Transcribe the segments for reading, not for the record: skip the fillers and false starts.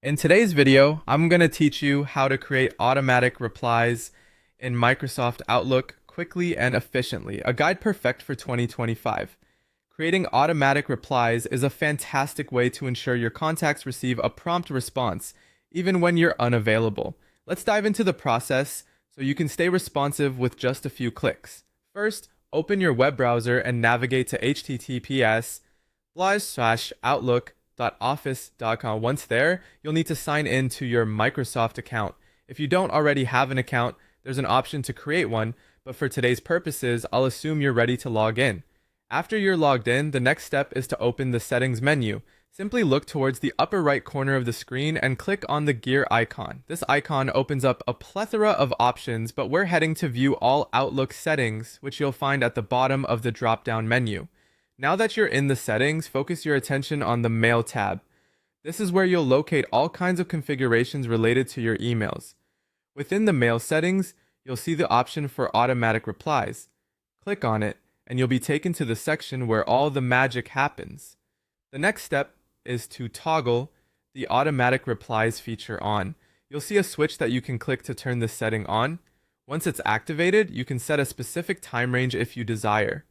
In today's video, I'm going to teach you how to create automatic replies in Microsoft Outlook quickly and efficiently, a guide perfect for 2025. Creating automatic replies is a fantastic way to ensure your contacts receive a prompt response, even when you're unavailable. Let's dive into the process so you can stay responsive with just a few clicks. First, open your web browser and navigate to https://outlook.office.com. Once there, you'll need to sign in to your Microsoft account. If you don't already have an account, there's an option to create one, but for today's purposes, I'll assume you're ready to log in. After you're logged in, the next step is to open the settings menu. Simply look towards the upper right corner of the screen and click on the gear icon. This icon opens up a plethora of options, but we're heading to view all Outlook settings, which you'll find at the bottom of the drop-down menu. Now that you're in the settings, focus your attention on the Mail tab. This is where you'll locate all kinds of configurations related to your emails. Within the Mail settings, you'll see the option for automatic replies. Click on it, and you'll be taken to the section where all the magic happens. The next step is to toggle the automatic replies feature on. You'll see a switch that you can click to turn this setting on. Once it's activated, you can set a specific time range if you desire.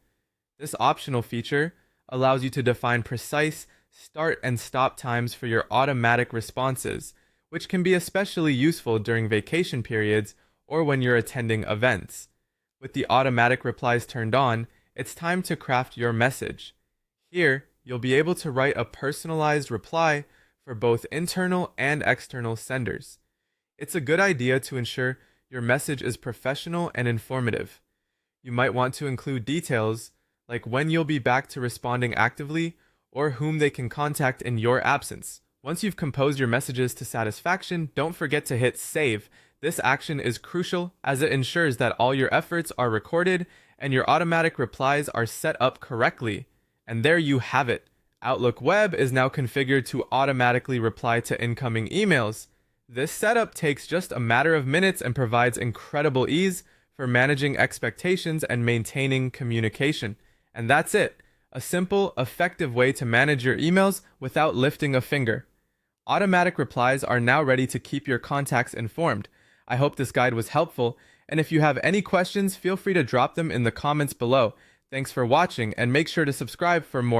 This optional feature allows you to define precise start and stop times for your automatic responses, which can be especially useful during vacation periods or when you're attending events. With the automatic replies turned on, it's time to craft your message. Here, you'll be able to write a personalized reply for both internal and external senders. It's a good idea to ensure your message is professional and informative. You might want to include details like when you'll be back to responding actively or whom they can contact in your absence. Once you've composed your messages to satisfaction, don't forget to hit save. This action is crucial as it ensures that all your efforts are recorded and your automatic replies are set up correctly. And there you have it. Outlook Web is now configured to automatically reply to incoming emails. This setup takes just a matter of minutes and provides incredible ease for managing expectations and maintaining communication. And that's it. A simple, effective way to manage your emails without lifting a finger. Automatic replies are now ready to keep your contacts informed. I hope this guide was helpful, and if you have any questions, feel free to drop them in the comments below. Thanks for watching, and make sure to subscribe for more.